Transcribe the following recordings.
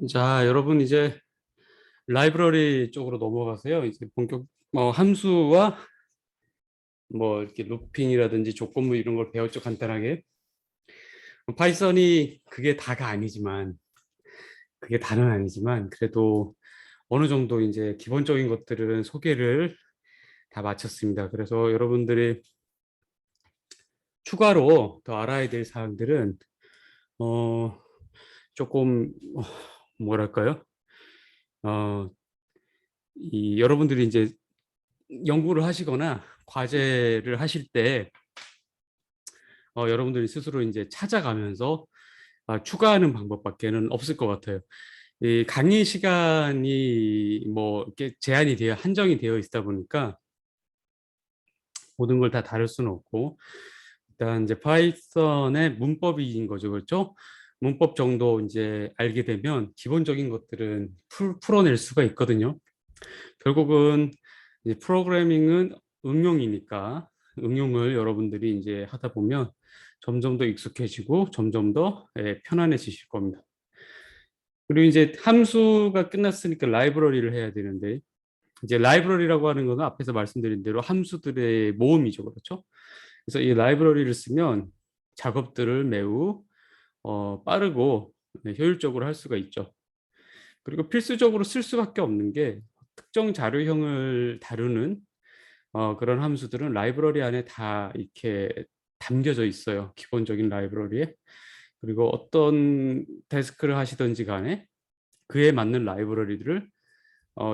자, 여러분 이제 라이브러리 쪽으로 넘어가세요. 이제 본격 함수와 뭐 이렇게 루핑이라든지 조건부 이런 걸 배웠죠, 간단하게. 파이썬이 그게 다는 아니지만 그래도 어느 정도 이제 기본적인 것들은 소개를 다 마쳤습니다. 그래서 여러분들이 추가로 더 알아야 될 사항들은 어 조금 뭐랄까요? 어 이 여러분들이 이제 연구를 하시거나 과제를 하실 때 여러분들이 스스로 이제 찾아가면서 추가하는 방법밖에는 없을 것 같아요. 이 강의 시간이 뭐 이렇게 제한이 되어 한정이 되어 있다 보니까 모든 걸 다 다룰 수는 없고, 일단 이제 파이썬의 문법인 거죠, 그렇죠? 문법 정도 이제 알게 되면 기본적인 것들은 풀어낼 수가 있거든요. 결국은 이제 프로그래밍은 응용이니까 응용을 여러분들이 이제 하다 보면 점점 더 익숙해지고 점점 더 편안해지실 겁니다. 그리고 이제 함수가 끝났으니까 라이브러리를 해야 되는데, 이제 라이브러리라고 하는 거는 앞에서 말씀드린 대로 함수들의 모음이죠, 그렇죠? 그래서 이 라이브러리를 쓰면 작업들을 매우 빠르고 효율적으로 할 수가 있죠. 그리고 필수적으로 쓸 수밖에 없는 게, 특정 자료형을 다루는 그런 함수들은 라이브러리 안에 다 이렇게 담겨져 있어요, 기본적인 라이브러리에. 그리고 어떤 태스크를 하시든지 간에 그에 맞는 라이브러리들을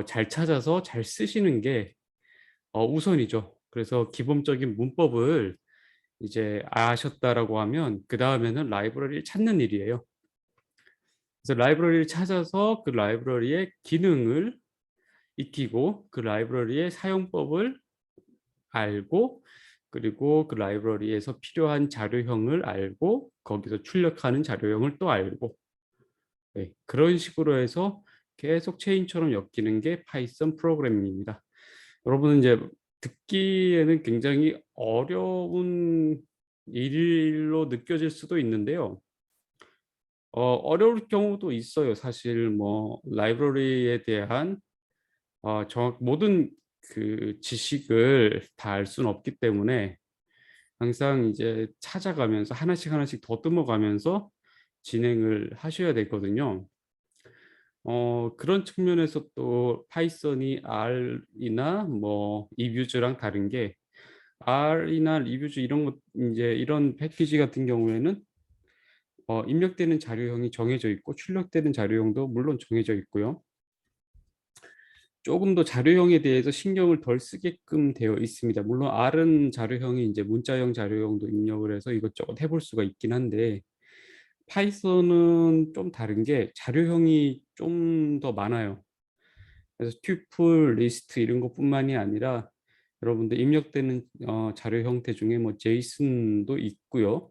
잘 찾아서 잘 쓰시는 게 우선이죠. 그래서 기본적인 문법을 이제 아셨다라고 하면 그다음에는 라이브러리를 찾는 일이에요. 그래서 라이브러리를 찾아서 그 라이브러리의 기능을 익히고 그 라이브러리의 사용법을 알고, 그리고 그 라이브러리에서 필요한 자료형을 알고 거기서 출력하는 자료형을 또 알고, 네, 그런 식으로 해서 계속 체인처럼 엮이는 게 파이썬 프로그래밍입니다. 여러분은 이제 듣기에는 굉장히 어려운 일로 느껴질 수도 있는데요. 어려울 경우도 있어요. 사실 뭐 라이브러리에 대한 모든 그 지식을 다 알 수는 없기 때문에 항상 이제 찾아가면서 하나씩 하나씩 더듬어 가면서 진행을 하셔야 되거든요. 그런 측면에서 또 파이썬이 R이나 뭐 이뮤즈랑 다른 게, R이나 리뷰즈 이런 것 인제 이런 패키지 같은 경우에는 입력되는 자료형이 정해져 있고 출력되는 자료형도 물론 정해져 있고요. 조금 더 자료형에 대해서 신경을 덜 쓰게끔 되어 있습니다. 물론 R은 자료형이 인제 문자형 자료형도 입력을 해서 이것저것 해볼 수가 있긴 한데, 파이썬은 좀 다른 게 자료형이 좀 더 많아요. 그래서 튜플, 리스트 이런 것뿐만이 아니라 여러분들 입력되는 자료 형태 중에 뭐 제이슨도 있고요.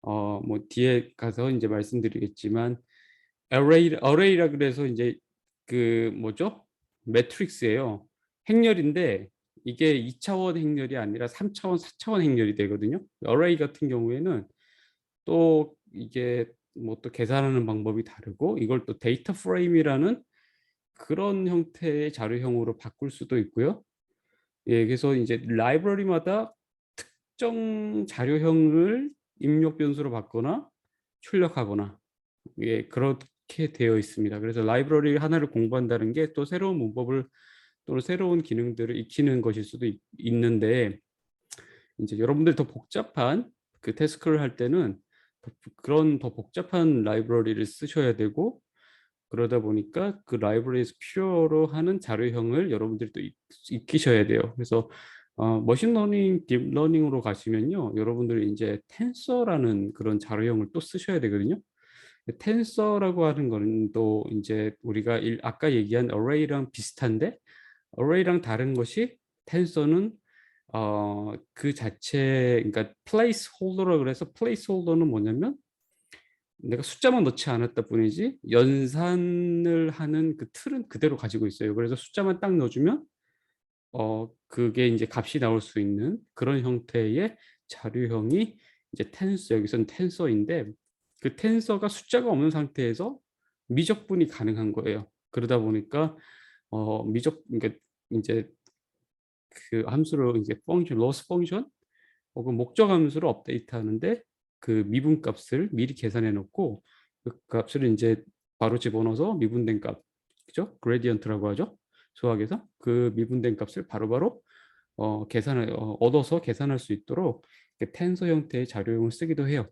뭐 뒤에 가서 인제 말씀드리겠지만, 어레이라 그래서 인제 그 뭐죠? 매트릭스예요. 행렬인데 이게 2 차원 행렬이 아니라 3 차원, 4 차원 행렬이 되거든요. 어레이 같은 경우에는 또 이게 뭐 또 계산하는 방법이 다르고, 이걸 또 데이터 프레임이라는 그런 형태의 자료형으로 바꿀 수도 있고요. 예, 그래서 이제 라이브러리마다 특정 자료형을 입력 변수로 받거나 출력하거나, 예, 그렇게 되어 있습니다. 그래서 라이브러리 하나를 공부한다는 게 또 새로운 문법을 또는 새로운 기능들을 익히는 것일 수도 있는데, 인제 여러분들이 더 복잡한 그 태스크를 할 때는 더 복잡한 라이브러리를 쓰셔야 되고, 그러다 보니까 그 라이브러리에서 필요로 하는 자료형을 여러분들이 또 익히셔야 돼요. 그래서 머신러닝, 딥러닝으로 가시면요, 여러분들이 인제 텐서라는 그런 자료형을 또 쓰셔야 되거든요. 텐서라고 하는 거는 또 인제 우리가 아까 얘기한 어레이랑 비슷한데, 어레이랑 다른 것이, 텐서는 그 자체, 그러니까 플레이스 홀더라 그래서, 플레이스 홀더는 뭐냐면 내가 숫자만 넣지 않았다 뿐이지 연산을 하는 그 틀은 그대로 가지고 있어요. 그래서 숫자만 딱 넣어 주면 그게 인제 값이 나올 수 있는 그런 형태의 자료형이 이제 텐서, 여기서는 텐서인데, 그 텐서가 숫자가 없는 상태에서 미적분이 가능한 거예요. 그러다 보니까 미적 그러니까 인제 그 함수를 이제 펑션 로스 펑션 혹은 목적 함수를 업데이트하는데 그 미분값을 미리 계산해 놓고 그 값을 인제 바로 집어넣어서 미분된 값, 그죠? 그레디언트라고 하죠, 수학에서. 그 미분된 값을 바로바로 계산을 얻어서 계산할 수 있도록 그 텐서 형태의 자료형을 쓰기도 해요.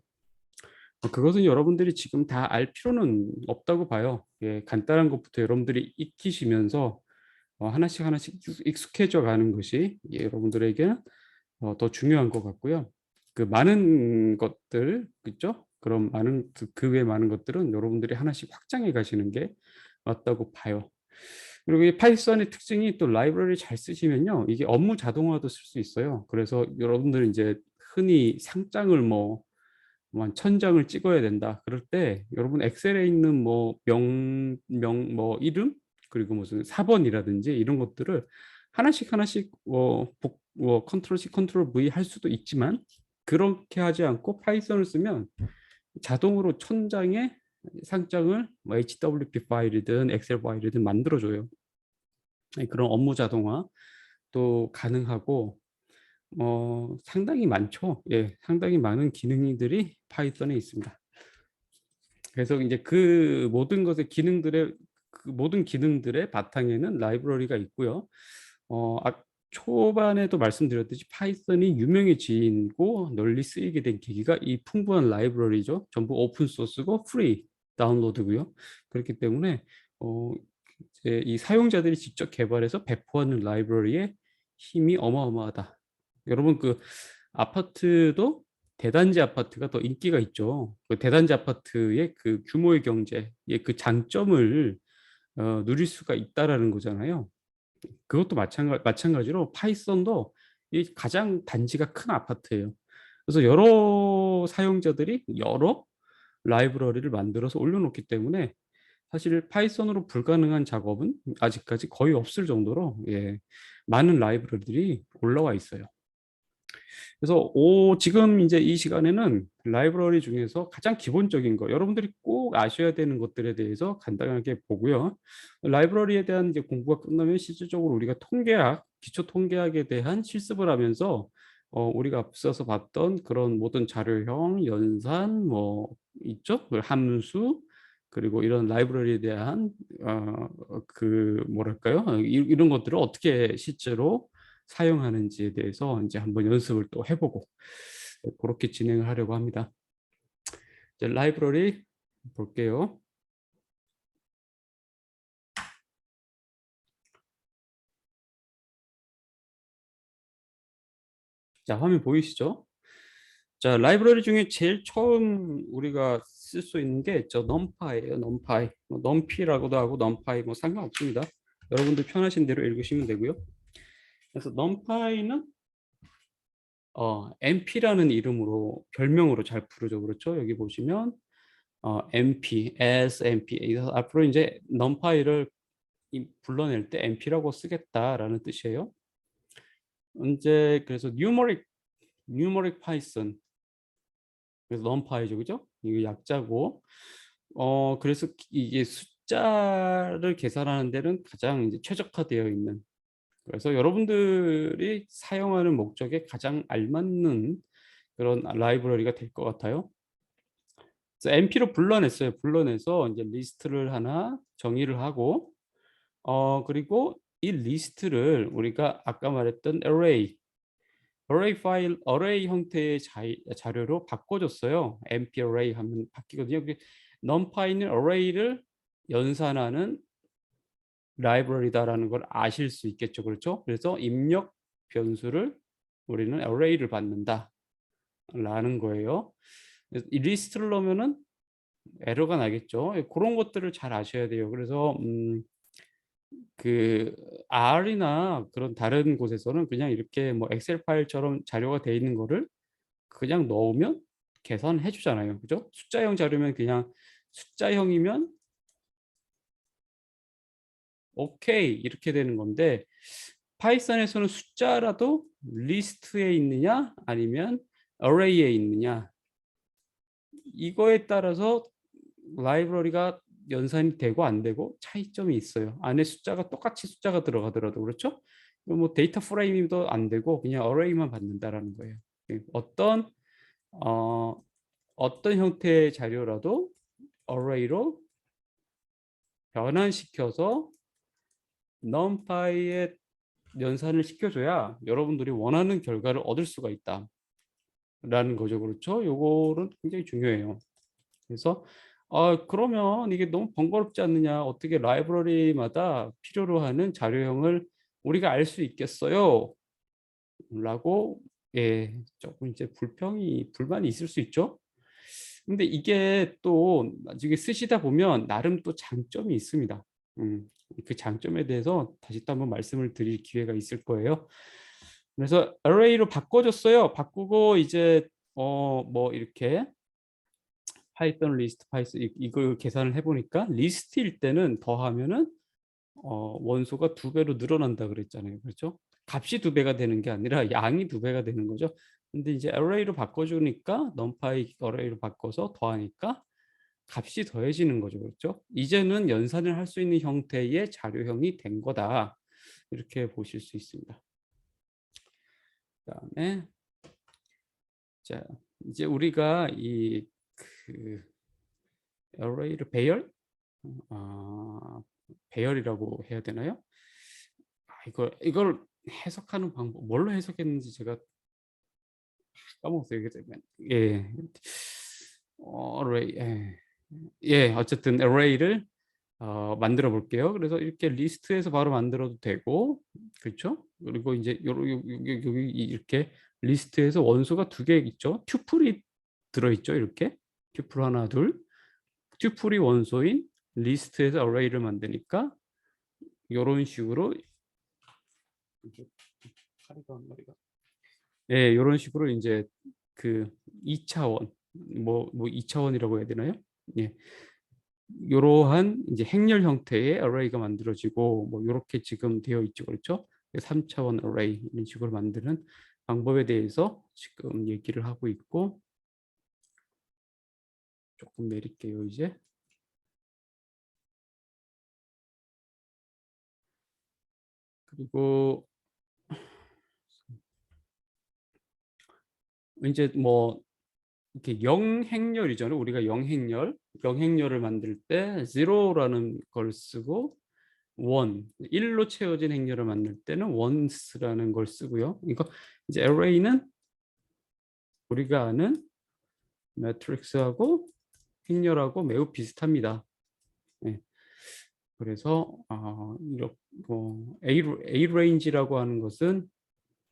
그것은 여러분들이 지금 다 알 필요는 없다고 봐요. 예, 간단한 것부터 여러분들이 익히시면서 하나씩 하나씩 익숙해져 가는 것이 예 여러분들에게는 더 중요한 것 같고요. 그 많은 것들, 그죠? 그런 많은 그 외의 많은 것들은 여러분들이 하나씩 확장해 가시는 게 맞다고 봐요. 그리고 이 파이썬의 특징이 또 라이브러리 잘 쓰시면요, 이게 업무 자동화도 쓸 수 있어요. 그래서 여러분들은 인제 흔히 상장을 뭐 한 1000 장을 찍어야 된다 그럴 때 여러분 엑셀에 있는 뭐 뭐 이름 그리고 무슨 사번이라든지 이런 것들을 하나씩 하나씩 컨트롤 C 컨트롤 V 할 수도 있지만 그렇게 하지 않고 파이썬을 쓰면 자동으로 1000 장의 상장을 뭐 HWP 파일이든 엑셀 파일이든 만들어 줘요. 예, 그런 업무 자동화도 가능하고 상당히 많죠. 예. 상당히 많은 기능들이 파이썬에 있습니다. 그래서 인제 그 모든 것의 기능들의 그 모든 기능들의 바탕에는 라이브러리가 있고요. 초반에도 말씀드렸듯이 파이썬이 유명해지고 널리 쓰이게 된 계기가 이 풍부한 라이브러리죠. 전부 오픈 소스고 프리 다운로드고요. 그렇기 때문에 어 이제 이 사용자들이 직접 개발해서 배포하는 라이브러리의 힘이 어마어마하다. 여러분 그 아파트도 대단지 아파트가 더 인기가 있죠. 그 대단지 아파트의 그 규모의 경제의 그 장점을 누릴 수가 있다라는 거잖아요. 그것도 마찬가지로 파이썬도 이 가장 단지가 큰 아파트예요. 그래서 여러 사용자들이 여러 라이브러리를 만들어서 올려놓기 때문에 사실 파이썬으로 불가능한 작업은 아직까지 거의 없을 정도로 예 많은 라이브러리들이 올라와 있어요. 그래서 지금 인제 이 시간에는 라이브러리 중에서 가장 기본적인 거 여러분들이 꼭 아셔야 되는 것들에 대해서 간단하게 보고요. 라이브러리에 대한 이제 공부가 끝나면 실질적으로 우리가 통계학, 기초 통계학에 대한 실습을 하면서 우리가 앞서서 봤던 그런 모든 자료형, 연산 뭐 있죠? 그 함수 그리고 이런 라이브러리에 대한 그 뭐랄까요? 이런 것들을 어떻게 실제로 사용하는지에 대해서 인제 한번 연습을 또 해 보고 고렇게 진행을 하려고 합니다. 이제 라이브러리 볼게요. 자, 화면 보이시죠? 자, 라이브러리 중에 제일 처음 우리가 쓸 수 있는 게 numPy예요, numpy. 뭐 numpy라고도 하고 numpy 뭐 상관없습니다. 여러분들 편하신 대로 읽으시면 되고요. 그래서 numpy는 NP라는 이름으로 별명으로 잘 부르죠. 그렇죠? 여기 보시면 NP, SNP. 그래서 앞으로 인제 numpy를 불러낼 때 NP라고 쓰겠다라는 뜻이에요. 인제 그래서 Numeric Python 그래서 numpy죠, 그죠? 이게 약자고 그래서 이게 숫자를 계산하는 데는 가장 이제 최적화되어 있는 그래서 여러분들이 사용하는 목적에 가장 알맞는 그런 라이브러리가 될 것 같아요. 그래서 NP로 불러냈어요. 불러내서 인제 리스트를 하나 정의를 하고 그리고 이 리스트를 우리가 아까 말했던 array 형태의 자료로 바꿔 줬어요. NP array 하면 바뀌거든요. numpy는 array를 연산하는 라이브러리다라는 걸 아실 수 있겠죠. 그렇죠? 그래서 입력 변수를 우리는 array를 받는다라는 거예요. 그래서 이 리스트를 넣으면은 에러가 나겠죠. 예, 고런 것들을 잘 아셔야 돼요. 그래서 그 R이나 그런 다른 곳에서는 그냥 이렇게 뭐 엑셀 파일처럼 자료가 돼 있는 거를 그냥 넣으면 계산해 주잖아요. 그죠? 숫자형 자료면 그냥 숫자형이면 오케이 이렇게 되는 건데 파이썬에서는 숫자라도 리스트에 있느냐 아니면 array에 있느냐 이거에 따라서 라이브러리가 연산이 되고 안 되고 차이점이 있어요. 안에 숫자가 똑같이 숫자가 들어가더라도 그렇죠? 뭐 데이터 프레임도 안 되고 그냥 어레이만 받는다라는 거예요. 어떤 어, 어떤 형태의 자료라도 어레이로 변환시켜서 numpy에 연산을 시켜줘야 여러분들이 원하는 결과를 얻을 수가 있다라는 거죠. 그렇죠? 요거는 굉장히 중요해요. 그래서 그러면 이게 너무 번거롭지 않느냐. 어떻게 라이브러리마다 필요로 하는 자료형을 우리가 알 수 있겠어요? 라고 예, 조금 이제 불만이 있을 수 있죠. 근데 이게 또 나중에 쓰시다 보면 나름 또 장점이 있습니다. 그 장점에 대해서 다시 또 한번 말씀을 드릴 기회가 있을 거예요. 그래서 array로 바꿔줬어요. 바꾸고 이제 뭐 이렇게 파이썬 리스트 파이썬 이걸 계산을 해 보니까 리스트일 때는 더하면은 원소가 2배로 늘어난다 그랬잖아요. 그렇죠? 값이 2배가 되는 게 아니라 양이 2배가 되는 거죠. 근데 이제 array로 바꿔 주니까 numpy array로 바꿔서 더하니까 값이 더해지는 거죠. 그렇죠? 이제는 연산을 할 수 있는 형태의 자료형이 된 거다. 이렇게 보실 수 있습니다. 그다음에 자, 이제 우리가 그 array를 배열이라고 해야 되나요? 이걸 해석하는 방법 뭘로 해석했는지 제가 까먹었어요. 예. array 어쨌든 array를 만들어 볼게요. 그래서 이렇게 리스트에서 바로 만들어도 되고 그렇죠? 그리고 이제 여기 이렇게 리스트에서 원소가 2개 있죠. 튜플이 들어 있죠. 이렇게 튜플 하나 둘 튜플이 원소인 리스트에서 array를 만드니까 요런 식으로 카리가 한 마리가 예, 요런 식으로 인제 그 2 차원 2 차원이라고 해야 되나요? 예. 요러한 이제 행렬 형태의 array가 만들어지고 뭐 요렇게 지금 되어 있죠. 그렇죠? 3 차원 array 이런 식으로 만드는 방법에 대해서 지금 얘기를 하고 있고 조금 내릴게요, 이제. 그리고 인제 뭐 이렇게 영행렬이잖아요. 우리가 영행렬을 만들 때 zero라는 걸 쓰고 1로 채워진 행렬을 만들 때는 once라는 걸 쓰고요. 이거 이제 array는 우리가 아는 매트릭스하고 행렬하고 매우 비슷합니다. 예. 그래서 이렇게 A range라고 하는 것은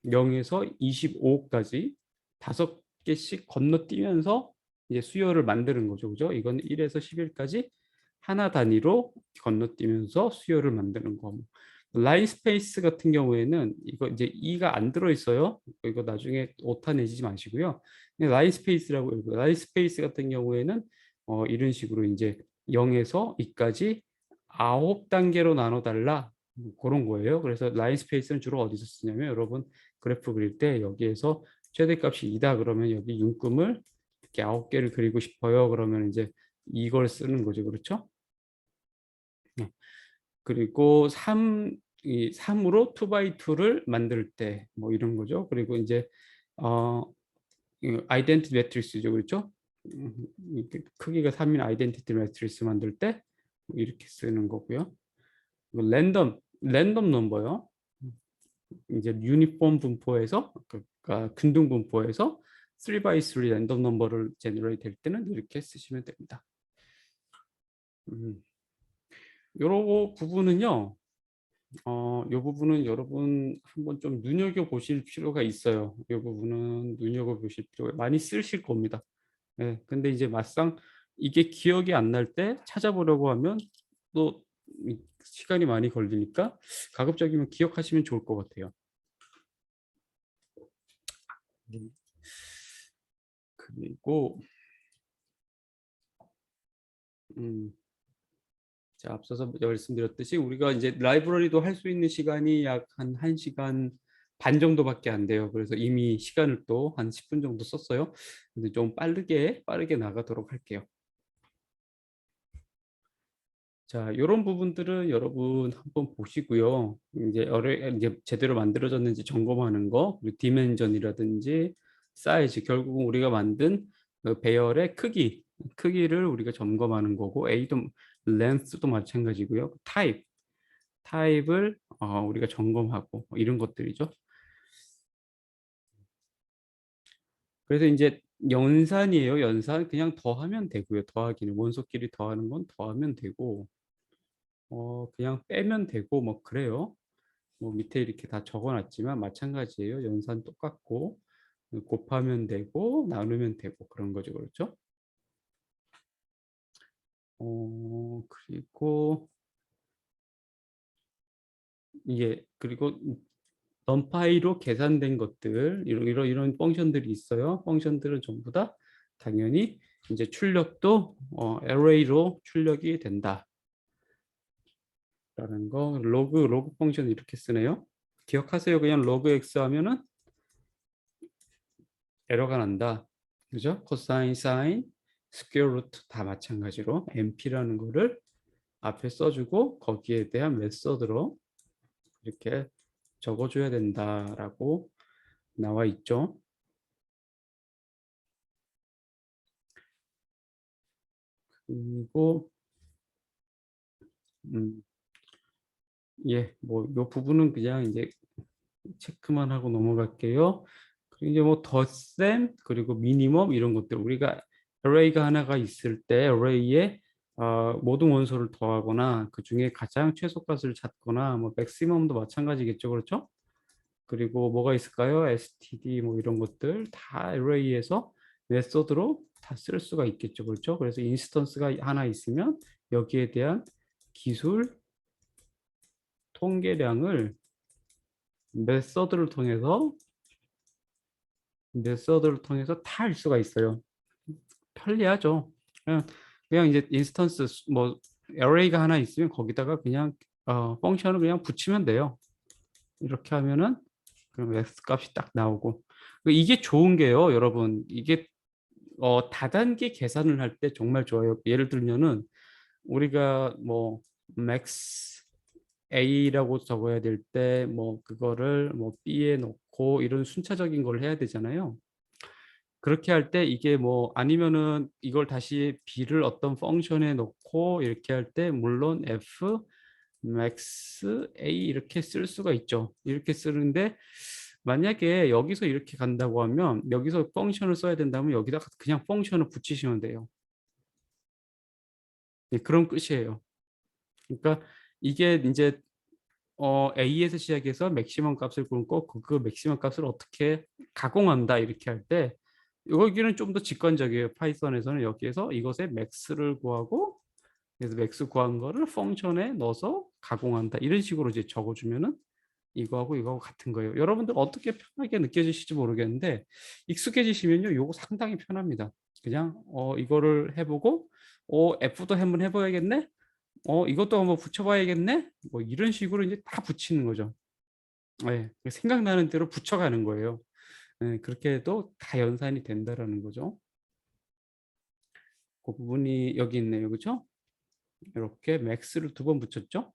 0에서 25까지 5개씩 건너뛰면서 이제 수열을 만드는 거죠. 그죠? 이건 1에서 11까지 하나 단위로 건너뛰면서 수열을 만드는 거. 라인 스페이스 같은 경우에는 이거 이제 2가 안 들어 있어요. 이거 나중에 오타 내지 마시고요. 그냥 라인 스페이스라고 읽어요. 라인 스페이스 같은 경우에는 이런 식으로 이제 0에서 2까지 9단계로 나눠 달라. 그런 거예요. 그래서 라인 스페이스는 주로 어디서 쓰냐면 여러분 그래프 그릴 때 여기에서 최대값이 2다 그러면 여기 윤금을 이렇게 9개를 그리고 싶어요. 그러면 이제 이걸 쓰는 거죠. 그렇죠? 네. 그리고 3으로 2x2를 만들 때 뭐 이런 거죠. 그리고 이제 어 아이덴티티 매트리스죠. 그렇죠? 이렇게 크기가 3인 아이덴티티 매트리스 만들 때 이렇게 쓰는 거고요. 랜덤 넘버요. 이제 유니폼 분포에서 그러니까 균등 분포에서 3x3 랜덤 넘버를 제너레이트 될 때는 이렇게 쓰시면 됩니다. 요 부분은요. 요 부분은 여러분 한번 좀 눈여겨 보실 필요가 있어요. 요 부분은 눈여겨 보실 필요가 많이 쓰실 겁니다. 예. 근데 이제 막상 이게 기억이 안 날 때 찾아보려고 하면 또 시간이 많이 걸리니까 가급적이면 기억하시면 좋을 것 같아요. 음. 그리고 음 자 앞서서 말씀드렸듯이 우리가 이제 라이브러리도 할 수 있는 시간이 약 한 1 시간 반 정도밖에 안 돼요. 그래서 이미 시간을 또 한 10분 정도 썼어요. 근데 좀 빠르게 나가도록 할게요. 자, 이런 부분들은 여러분 한번 보시고요. 이제 제대로 만들어졌는지 점검하는 거, 그리고 디멘전이라든지 사이즈, 결국은 우리가 만든 그 배열의 크기를 우리가 점검하는 거고, 렌스도 마찬가지고요. 타입을 우리가 점검하고 뭐 이런 것들이죠. 그래서 이제 연산이에요. 연산 그냥 더하면 되고요. 더하기는 원소끼리 더하는 건 더하면 되고, 그냥 빼면 되고 뭐 그래요. 뭐 밑에 이렇게 다 적어놨지만 마찬가지예요. 연산 똑같고 곱하면 되고 나누면 되고 그런 거죠, 그렇죠? 그리고 그리고 넌파이로 계산된 것들 이런 펑션들이 있어요. 펑션들은 전부 다 당연히 이제 출력도 array로 출력이 된다라는 거. 로그 펑션 이렇게 쓰네요. 기억하세요. 그냥 로그 x 하면은 에러가 난다. 그죠? 코사인, 사인, 스퀘어 루트 다 마찬가지로 np라는 거를 앞에 써주고 거기에 대한 메서드로 이렇게 적어줘야 된다라고 나와 있죠. 그리고 음, 뭐 이 부분은 그냥 이제 체크만 하고 넘어갈게요. 그리고 이제 뭐 덧셈 그리고 미니멈 이런 것들 우리가 array가 하나가 있을 때 array에 모든 원소를 더하거나 그 중에 가장 최소값을 찾거나 뭐 맥시멈도 마찬가지겠죠, 그렇죠? 그리고 뭐가 있을까요? std 뭐 이런 것들 다 array에서 메소드로 다 쓸 수가 있겠죠, 그렇죠? 그래서 인스턴스가 하나 있으면 여기에 대한 기술 통계량을 메서드를 통해서 다 할 수가 있어요. 편리하죠. 그냥 이제 인스턴스 뭐 array가 하나 있으면 거기다가 그냥 펑션을 그냥 붙이면 돼요. 이렇게 하면은 그럼 x 값이 딱 나오고 이게 좋은 게요, 여러분. 이게 다단계 계산을 할 때 정말 좋아요. 예를 들면은 우리가 뭐 max a라고 적어야 될 때 뭐 그거를 뭐 b에 넣고 이런 순차적인 걸 해야 되잖아요. 그렇게 할 때 이게 뭐 아니면은 이걸 다시 b를 어떤 펑션에 넣고 이렇게 할 때 물론 f max a 이렇게 쓸 수가 있죠. 이렇게 쓰는데 만약에 여기서 이렇게 간다고 하면 여기서 펑션을 써야 된다면 여기다가 그냥 펑션을 붙이시면 돼요. 그런 끝이에요. 그러니까 이게 이제 A에서 시작해서 맥시멈 값을 굶고 그 맥시멈 값을 어떻게 가공한다 이렇게 할 때 여기는 좀 더 직관적이에요. 파이썬에서는 여기에서 이것의 맥스를 구하고 그래서 맥스 구한 거를 펑션에 넣어서 가공한다 이런 식으로 이제 적어주면은 이거하고 이거하고 같은 거예요. 여러분들 어떻게 편하게 느껴지실지 모르겠는데 익숙해지시면요, 요거 상당히 편합니다. 그냥 이거를 해보고 F도 한번 해봐야겠네. 이것도 한번 붙여봐야겠네. 뭐 이런 식으로 이제 다 붙이는 거죠. 네, 생각나는 대로 붙여가는 거예요. 네, 그렇게 해도 다 연산이 된다라는 거죠. 그 부분이 여기 있네요, 그렇죠? 이렇게 맥스를 두 번 붙였죠.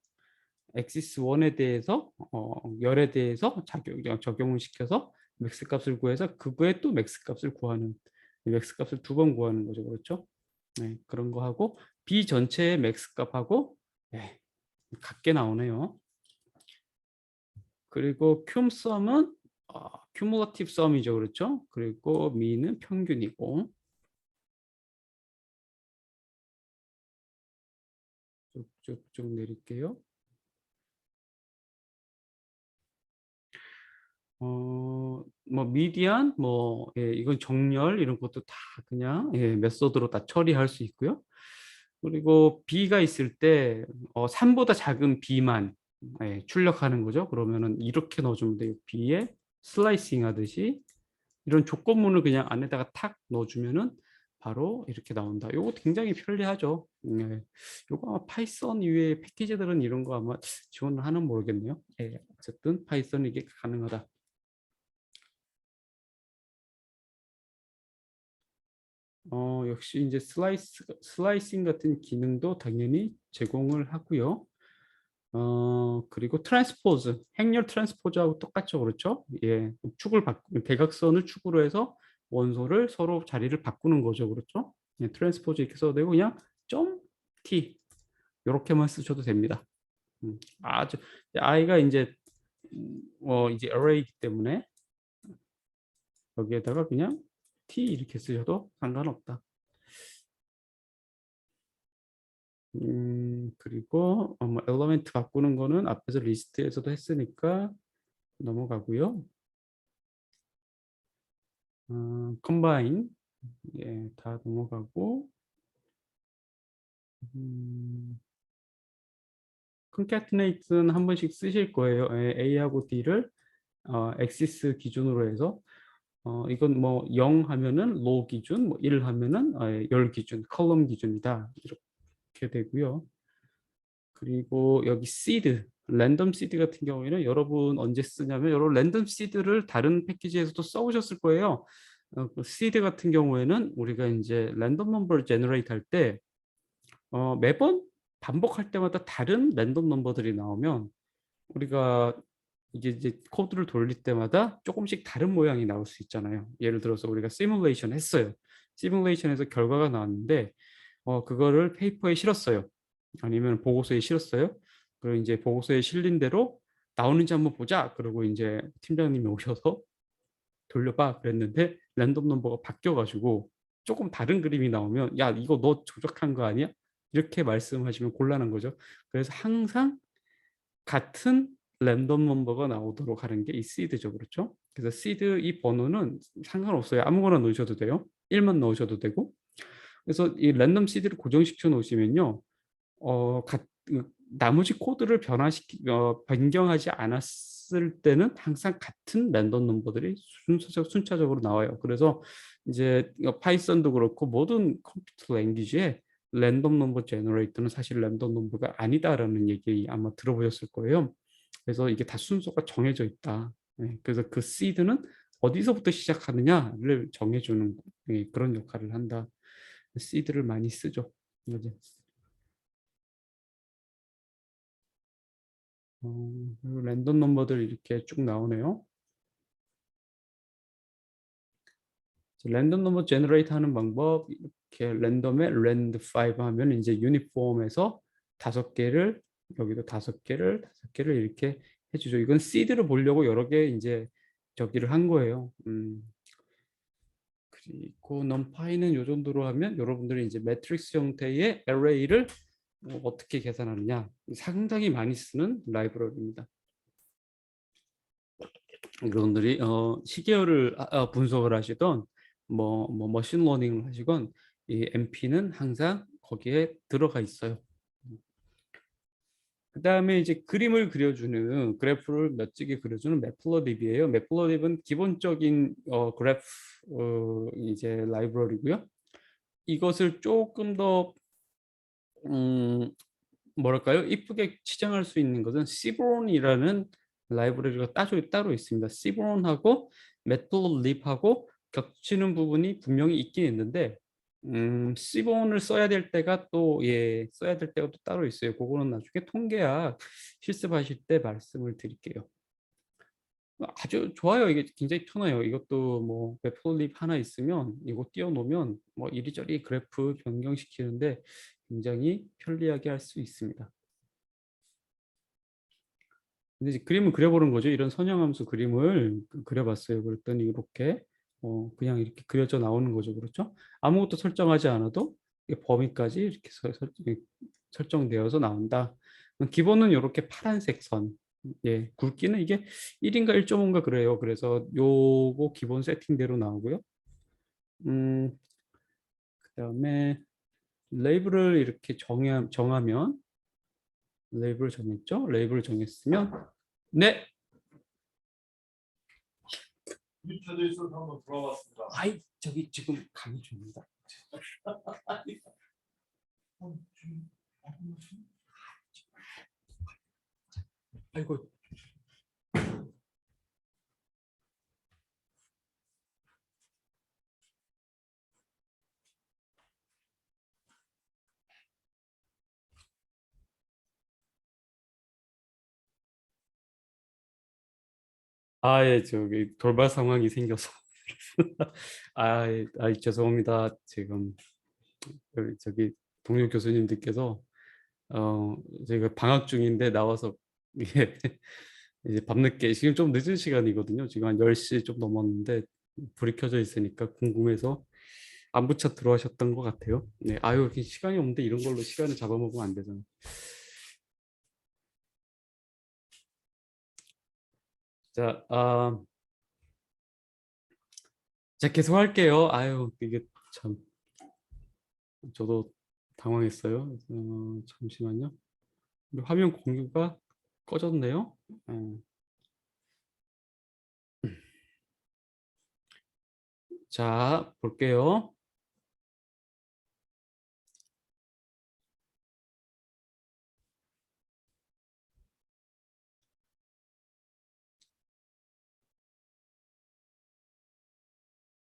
엑시스 1에 대해서 열에 대해서 적용을 시켜서 맥스 값을 구해서 그거에 또 맥스 값을 구하는 맥스 값을 두 번 구하는 거죠, 그렇죠? 네, 그런 거 하고 B 전체의 맥스 값하고 네, 같게 나오네요. 그리고 큐썸은 큐뮬러티브 썸이죠, 그렇죠? 그리고 미는 평균이고 쭉쭉쭉 내릴게요. 뭐 미디안 이건 정렬 이런 것도 다 그냥 메소드로 다 처리할 수 있고요. 그리고 B가 있을 때 3보다 작은 B만 출력하는 거죠. 그러면은 이렇게 넣어주면 돼요. B에 슬라이싱 하듯이 이런 조건문을 그냥 안에다가 탁 넣어주면은 바로 이렇게 나온다. 이거 굉장히 편리하죠. 요거 아마 파이썬 이외의 패키지들은 이런 거 아마 지원을 하는 모르겠네요. 어쨌든 파이썬 이게 가능하다. 역시 이제 슬라이싱 같은 기능도 당연히 제공을 하고요. 그리고 트랜스포즈, 행렬 트랜스포즈하고 똑같죠, 그렇죠? 예, 대각선을 축으로 해서 원소를 서로 자리를 바꾸는 거죠, 그렇죠? 예, 트랜스포즈 이렇게 써도 되고 그냥 점 t 이렇게만 쓰셔도 됩니다. 아주 i가 이제 이제 array이기 때문에 여기에다가 그냥 t 이렇게 쓰셔도 상관없다. 그리고 뭐 엘리멘트 바꾸는 거는 앞에서 리스트에서도 했으니까 넘어가고요. 컴바인 예, 다 넘어가고 concatenate는 한 번씩 쓰실 거예요. 예, A하고 D를 엑시스 기준으로 해서 이건 뭐 0 하면은 로 기준, 뭐 1 하면은 열 기준, 컬럼 기준이다. 이렇게 되고요. 그리고 여기 시드, 랜덤 시드 같은 경우에는 여러분 언제 쓰냐면 여러분 랜덤 시드를 다른 패키지에서도 써보셨을 거예요. 그 시드 같은 경우에는 우리가 이제 랜덤 넘버를 제너레이트 할 때 매번 반복할 때마다 다른 랜덤 넘버들이 나오면 우리가 이게 이제 코드를 돌릴 때마다 조금씩 다른 모양이 나올 수 있잖아요. 예를 들어서 우리가 시뮬레이션 했어요. 시뮬레이션에서 결과가 나왔는데 그거를 페이퍼에 실었어요. 아니면 보고서에 실었어요. 그리고 이제 보고서에 실린 대로 나오는지 한번 보자. 그러고 이제 팀장님이 오셔서 돌려봐 그랬는데 랜덤 넘버가 바뀌어가지고 조금 다른 그림이 나오면 야 이거 너 조작한 거 아니야? 이렇게 말씀하시면 곤란한 거죠. 그래서 항상 같은 랜덤 넘버가 나오도록 하는 게 이 시드죠. 그렇죠? 그래서 시드 이 번호는 상관없어요. 아무거나 넣으셔도 돼요. 1만 넣으셔도 되고. 그래서 이 랜덤 시드를 고정시켜 놓으시면요. 나머지 코드를 변경하지 않았을 때는 항상 같은 랜덤 넘버들이 순차적으로 나와요. 그래서 이제 파이썬도 그렇고 모든 컴퓨터 랭귀지에 랜덤 넘버 제너레이터는 사실 랜덤 넘버가 아니다라는 얘기 아마 들어보셨을 거예요. 그래서 이게 다 순서가 정해져 있다. 네, 그래서 그 시드는 어디서부터 시작하느냐를 정해주는 그런 역할을 한다. 시드를 많이 쓰죠. 이제 그리고 랜덤 넘버들 이렇게 쭉 나오네요. 랜덤 넘버 제너레이트 하는 방법 이렇게 랜덤에 rand5 하면 이제 유니폼에서 5개를 여기도 5개를 이렇게 해주죠. 이건 시드를 보려고 여러 개 이제 저기를 한 거예요. 그리고 numpy는 요 정도로 하면 여러분들이 이제 매트릭스 형태의 array를 어떻게 계산하느냐 상당히 많이 쓰는 라이브러리입니다. 여러분들이 시계열을 분석을 하시던 뭐 머신러닝을 하시건 이 MP는 항상 거기에 들어가 있어요. 그 다음에 이제 그림을 그려주는 그래프를 멋지게 그려주는 매플로딥이에요. 매플로딥은 기본적인 그래프 이제 라이브러리고요. 이것을 조금 더 뭐랄까요? 이쁘게 치장할 수 있는 것은 시브론이라는 라이브러리가 따로 있습니다. 시브론하고 매플립하고 겹치는 부분이 분명히 있긴 있는데 시본을 써야 될 때가 또 써야 될 때가 또 따로 있어요. 그거는 나중에 통계학 실습하실 때 말씀을 드릴게요. 아주 좋아요. 이게 굉장히 편해요. 이것도 뭐 매플립 하나 있으면 이거 띄워놓으면 뭐 이리저리 그래프 변경시키는데 굉장히 편리하게 할 수 있습니다. 근데 이제 그림을 그려보는 거죠. 이런 선형함수 그림을 그려봤어요. 그랬더니 이렇게 그냥 이렇게 그려져 나오는 거죠. 그렇죠? 아무것도 설정하지 않아도 범위까지 이렇게 설정되어서 나온다. 기본은 이렇게 파란색 선. 예, 굵기는 이게 1인가 1.5인가 그래요. 그래서 요거 기본 세팅대로 나오고요. 그다음에 레이블을 이렇게 정하면 레이블을 정했죠? 레이블을 정했으면 네. 뮤트돼 있어서 한번 들어봤습니다. 아이 저기 지금 강의 중입니다. 아이고 예, 저기 돌발 상황이 생겨서. 죄송합니다. 지금 저기 동료 교수님들께서 어 저희가 방학 중인데 나와서 이게 이제 밤늦게 지금 좀 늦은 시간이거든요. 지금 한 10시 좀 넘었는데 불이 켜져 있으니까 궁금해서 안부차 들어가셨던 것 같아요. 네, 이렇게 시간이 없는데 이런 걸로 시간을 잡아먹으면 안 되잖아요. 자, 자 계속 할게요. 이게 참 저도 당황했어요. 잠시만요. 우리 화면 공유가 꺼졌네요. 자, 볼게요.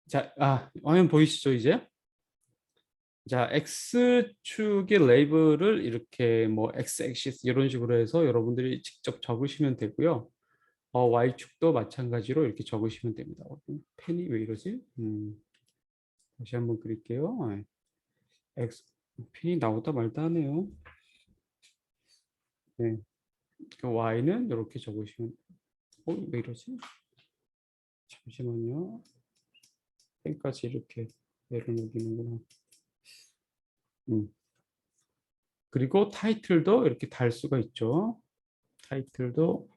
자, 화면 보이시죠, 이제? 자, X축의 레이블을 이렇게 뭐 X 액시스 이런 식으로 해서 여러분들이 직접 적으시면 되고요. Y축도 마찬가지로 이렇게 적으시면 됩니다. 펜이 왜 이러지? 다시 한번 그릴게요. X 펜이 나오다 말다 하네요. 네. 그 Y는 이렇게 적으시면 왜 이러지? 잠시만요. 펜까지 이렇게 내려놓기는구나. 그리고 타이틀도 이렇게 달 수가 있죠. 타이틀도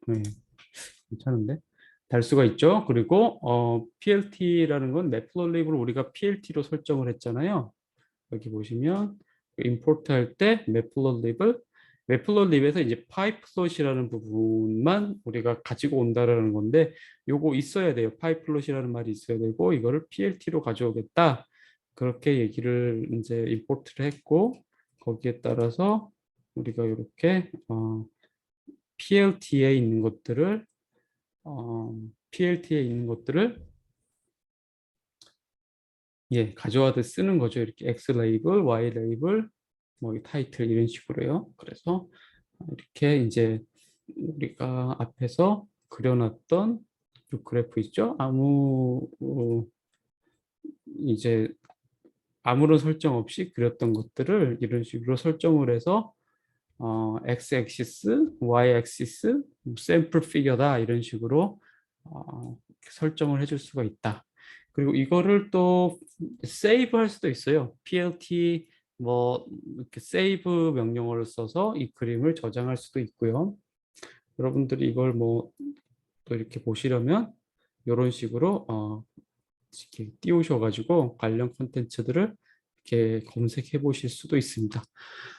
괜찮은데 달 수가 있죠. 그리고 PLT라는 건 매플러립을 우리가 PLT로 설정을 했잖아요. 여기 보시면 임포트 할 때 매플러립에서 이제 파이플롯이라는 부분만 우리가 가지고 온다라는 건데 요거 있어야 돼요. 파이플롯이라는 말이 있어야 되고 이거를 PLT로 가져오겠다. 그렇게 얘기를 이제 임포트를 했고 거기에 따라서 우리가 이렇게 PLT에 있는 것들을 PLT에 있는 것들을 가져와서 쓰는 거죠. 이렇게 X 레이블, Y 레이블, 뭐 타이틀 이런 식으로요. 그래서 이렇게 이제 우리가 앞에서 그려놨던 이 그래프 있죠? 이제 아무런 설정 없이 그렸던 것들을 이런 식으로 설정을 해서 x 액시스, y 액시스, 샘플 피겨다 이런 식으로 설정을 해줄 수가 있다. 그리고 이거를 또 세이브 할 수도 있어요. plt 뭐 이렇게 세이브 명령어를 써서 이 그림을 저장할 수도 있고요. 여러분들이 이걸 뭐 또 이렇게 보시려면 이런 식으로 이렇게 띄우셔가지고 관련 콘텐츠들을 이렇게 검색해 보실 수도 있습니다.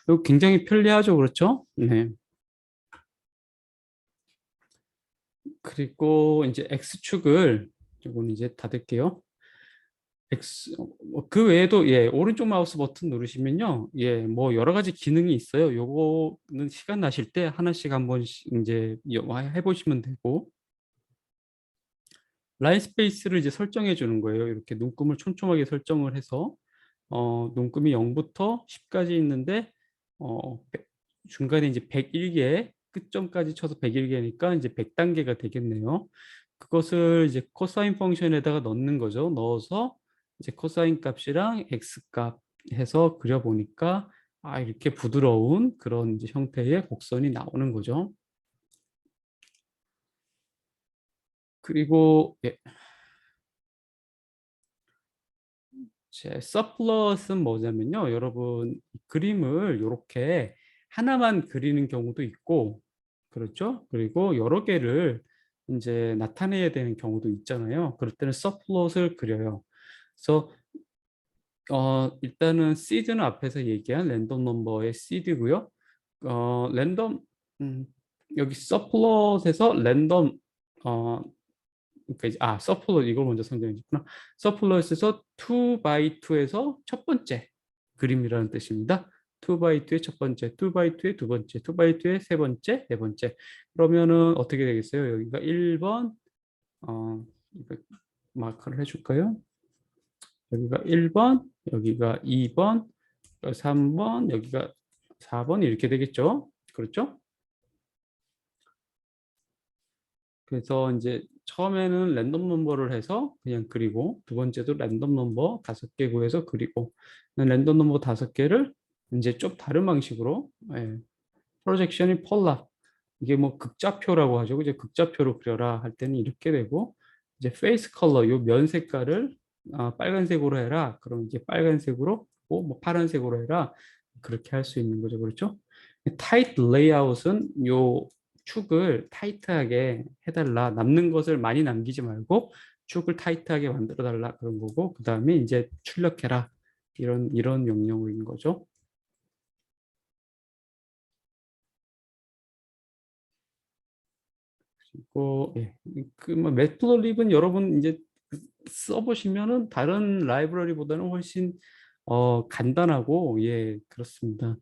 이거 굉장히 편리하죠, 그렇죠? 네. 그리고 이제 X축을 이건 이제 닫을게요. 그 외에도 오른쪽 마우스 버튼 누르시면요. 뭐 여러 가지 기능이 있어요. 요거는 시간 나실 때 하나씩 한번 이제 해보시면 되고 라인 스페이스를 이제 설정해 주는 거예요. 이렇게 눈금을 촘촘하게 설정을 해서 눈금이 0부터 10까지 있는데 중간에 이제 101개 끝점까지 쳐서 101개니까 이제 100단계가 되겠네요. 그것을 이제 코사인 펑션에다가 넣는 거죠. 넣어서 이제 코사인 값이랑 x 값 해서 그려보니까 이렇게 부드러운 그런 이제 형태의 곡선이 나오는 거죠. 그리고 제 서플럿은 뭐냐면요. 여러분 그림을 이렇게 하나만 그리는 경우도 있고 그렇죠? 그리고 여러 개를 이제 나타내야 되는 경우도 있잖아요. 그럴 때는 서플롯을 그려요. 그래서 일단은 시드는 앞에서 얘기한 랜덤 넘버의 시드고요. 랜덤 여기 서플롯에서 랜덤 그러니까 이제 서플롯 이걸 먼저 선정했구나. 서플롯에서 2x2에서 첫 번째 그림이라는 뜻입니다. 2x2의 첫 번째, 2x2의 두 번째, 2x2의 세 번째, 네 번째. 그러면은 어떻게 되겠어요? 여기가 1번 이거 마크를 해줄까요? 여기가 1번, 여기가 2번, 3번, 여기가 4번 이렇게 되겠죠? 그렇죠? 그래서 이제 처음에는 랜덤 넘버를 해서 그냥 그리고 두 번째도 랜덤 넘버 5개 구해서 그리고 랜덤 넘버 5개를 이제 좀 다른 방식으로 프로젝션이 폴라 이게 뭐 극좌표라고 하죠. 이제 극좌표로 그려라 할 때는 이렇게 되고 이제 페이스 컬러 요 면 색깔을 빨간색으로 해라. 그럼 이제 빨간색으로 뭐 파란색으로 해라. 그렇게 할 수 있는 거죠. 그렇죠? 타이트 레이아웃은 요 축을 타이트하게 해달라. 남는 것을 많이 남기지 말고 축을 타이트하게 만들어 달라 그런 거고 그 다음에 이제 출력해라 이런 명령어인 거죠. 그리고 그뭐 매트플립은 여러분 이제 써보시면은 다른 라이브러리보다는 훨씬 간단하고 그렇습니다.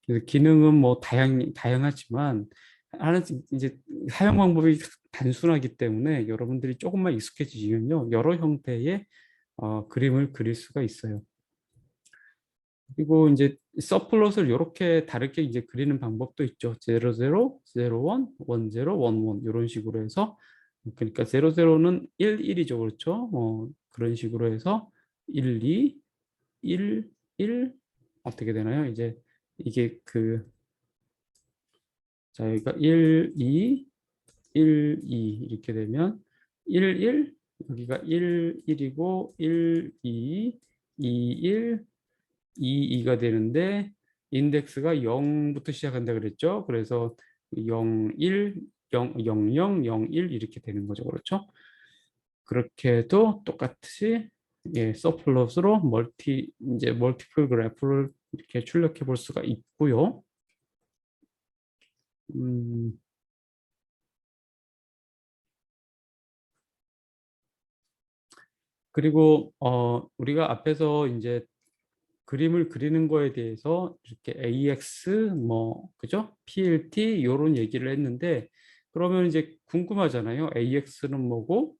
그래서 기능은 뭐 다양하지만 하나 이제 사용 방법이 단순하기 때문에 여러분들이 조금만 익숙해지시면요 여러 형태의 그림을 그릴 수가 있어요. 그리고 이제 서플롯을 이렇게 다르게 이제 그리는 방법도 있죠. 00, 01, 10, 11 이런 식으로 해서 그러니까 00는 1, 1이죠. 그렇죠? 그런 식으로 해서 1, 2, 1, 1 어떻게 되나요? 이제 이게 자, 여기가 1, 2, 1, 2 이렇게 되면 1, 1 여기가 1, 1이고 1, 2, 2, 1 2, 2가 되는데 인덱스가 0부터 시작한다 그랬죠. 그래서 0, 1, 0, 0, 0, 0, 1 이렇게 되는 거죠. 그렇죠? 그렇게 해도 똑같이 서플롯으로 이제 멀티플 그래프를 이렇게 출력해 볼 수가 있고요. 음, 그리고 우리가 앞에서 이제 그림을 그리는 거에 대해서 이렇게 AX 뭐 그죠? PLT 이런 얘기를 했는데 그러면 이제 궁금하잖아요. AX는 뭐고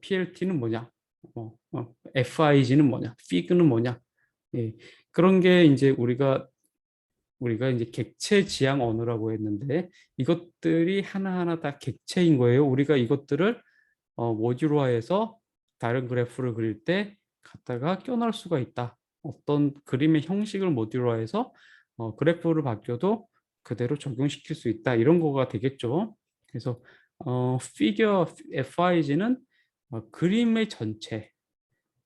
PLT는 뭐냐? FIG는 뭐냐? FIG는 뭐냐? 예. 그런 게 이제 우리가 이제 객체 지향 언어라고 했는데 이것들이 하나하나 다 객체인 거예요. 우리가 이것들을 모듈화해서 다른 그래프를 그릴 때 갖다가 껴넣을 수가 있다. 어떤 그림의 형식을 모듈화해서 그래프를 바뀌어도 그대로 적용시킬 수 있다. 이런 거가 되겠죠. 그래서 피겨 FIG는 그림의 전체를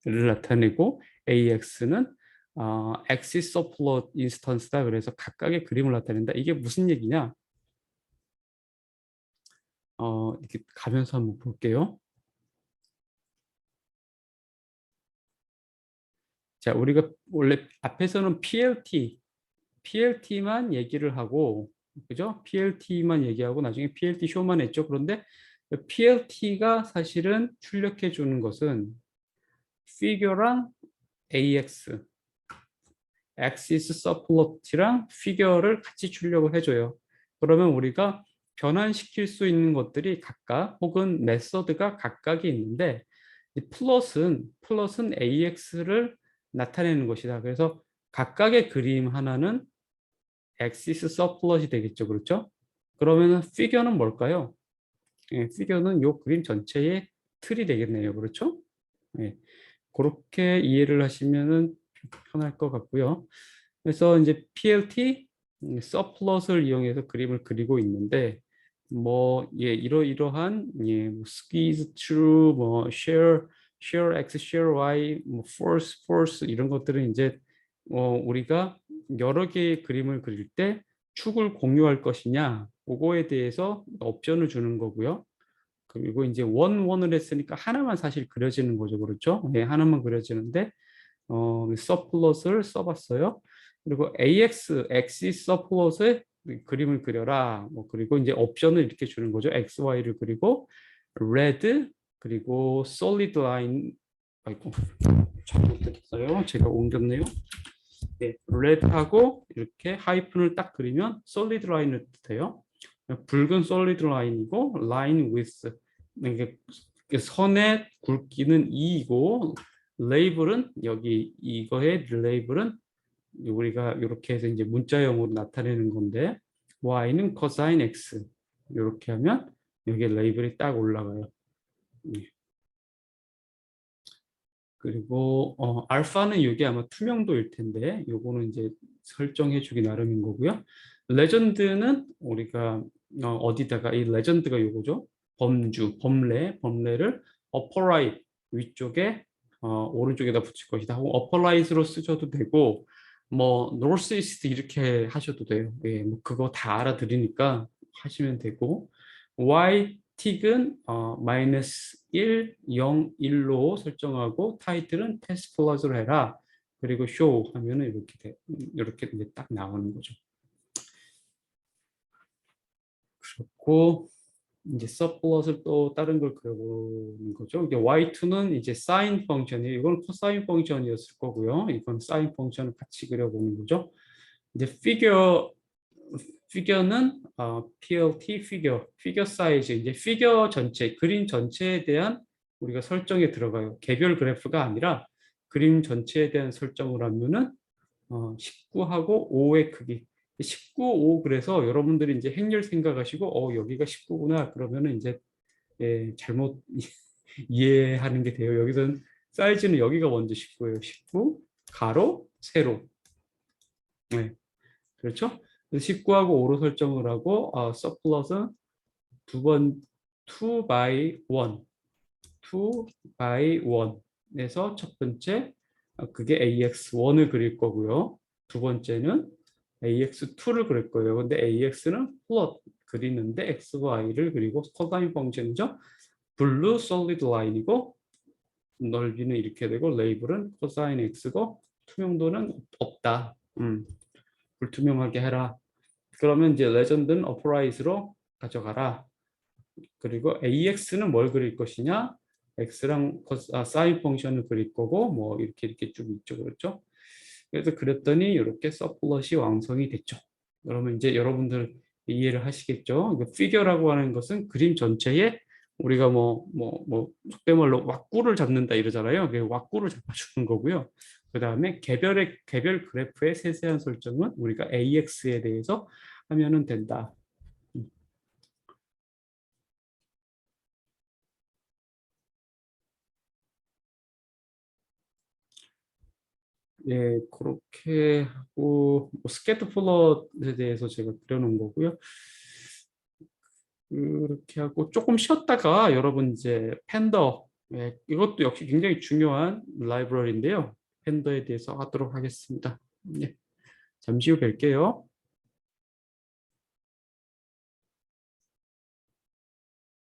나타내고 AX는 axis subplot instance다. 그래서 각각의 그림을 나타낸다. 이게 무슨 얘기냐? 이렇게 가면서 한번 볼게요. 자, 우리가 원래 앞에서는 PLT만 얘기를 하고, 그죠? PLT만 얘기하고 나중에 PLT 쇼만 했죠. 그런데 PLT가 사실은 출력해 주는 것은 figure랑 AX, axis subplot이랑 figure를 같이 출력을 해줘요. 그러면 우리가 변환시킬 수 있는 것들이 각각 혹은 메서드가 각각이 있는데 이 플롯은 AX를 나타내는 것이다. 그래서 각각의 그림 하나는 엑시스 서플롯이 되겠죠. 그렇죠? 그러면은 피겨는 뭘까요? 피겨는 요 그림 전체의 틀이 되겠네요. 그렇죠? 예, 그렇게 이해를 하시면은 편할 것 같고요. 그래서 이제 PLT 서플롯을 이용해서 그림을 그리고 있는데 뭐 이러이러한 뭐 squeeze through 뭐 share x share y 뭐 force 이런 것들은 이제 우리가 여러 개의 그림을 그릴 때 축을 공유할 것이냐 그거에 대해서 옵션을 주는 거고요. 그리고 이제 원을 했으니까 하나만 사실 그려지는 거죠. 그렇죠? 네, 하나만 그려지는데 서플롯을 써봤어요. 그리고 axis 서플롯에 그림을 그려라. 뭐 그리고 이제 옵션을 이렇게 주는 거죠. x, y를 그리고 red 그리고 solid line. 아이고 잘못됐어요. 제가 옮겼네요. 네, red하고 이렇게 하이픈을 딱 그리면 solid line을 뜻해요. 붉은 solid line이고 line width 이게 선의 굵기는 2이고 레이블은 여기 이거의 레이블은 우리가 이렇게 해서 이제 문자형으로 나타내는 건데 y는 cosine x 이렇게 하면 여기 레이블이 딱 올라가요. 예. 그리고 알파는 이게 아마 투명도일 텐데 요거는 이제 설정해 주기 나름인 거고요. 레전드는 우리가 어디다가 이 레전드가 요거죠. 범례를 어퍼라이트 위쪽에 오른쪽에다 붙일 것이다 하고 어퍼라이트로 쓰셔도 되고 뭐 노스 이스트 이렇게 하셔도 돼요. 예, 뭐 그거 다 알아들으니까 하시면 되고 y 틱은 마이너스 1, 0, 1로 설정하고 타이틀은 테스트 플러스로 해라. 그리고 쇼 하면은 이렇게 이제 딱 나오는 거죠. 그렇고 이제 서플러스를 또 다른 걸 그려보는 거죠. 이게 y2는 이제 사인 펑션이에요. 이건 코사인 펑션이었을 거고요. 이건 사인 펑션을 같이 그려보는 거죠. 이제 피겨는 PLT 피겨 사이즈 이제 피겨 전체 그림 전체에 대한 우리가 설정에 들어가요. 개별 그래프가 아니라 그림 전체에 대한 설정을 하면은 19하고 5의 크기 19, 5 그래서 여러분들이 이제 행렬 생각하시고 여기가 19구나 그러면은 이제 잘못 이해하는 게 돼요. 여기서는 사이즈는 여기가 먼저 19예요. 19 가로 세로 네. 그렇죠? 19하고 5로 설정을 하고 서플러스 두번 2 by 1 2 by 1에서 첫 번째 그게 AX1을 그릴 거고요. 두 번째는 AX2를 그릴 거예요. 근데 AX는 플롯 그리는데 XY를 그리고 코사인 펑션이죠. 블루 솔리드 라인이고 넓이는 이렇게 되고 레이블은 코사인 X고 투명도는 없다. 불투명하게 해라. 그러면 이제 레전드는 어퍼라이트로 가져가라. 그리고 AX는 뭘 그릴 것이냐? X랑 사인 펑션을 그릴 거고 뭐 이렇게 쭉 있죠. 그렇죠? 그래서 그랬더니 이렇게 서플롯이 완성이 됐죠. 그러면 이제 여러분들 이해를 하시겠죠? 피겨라고 하는 것은 그림 전체에 우리가 속된 말로 왁구를 잡는다 이러잖아요. 그 왁구를 잡아주는 거고요. 그 다음에 개별 그래프의 세세한 설정은 우리가 AX에 대해서 하면은 된다. 예, 그렇게 하고 스케트 플롯에 대해서 제가 그려놓은 거고요. 그렇게 하고 조금 쉬었다가 여러분 이제 팬더 이것도 역시 굉장히 중요한 라이브러리인데요. 팬더에 대해서 하도록 하겠습니다. 예, 잠시 후 뵐게요.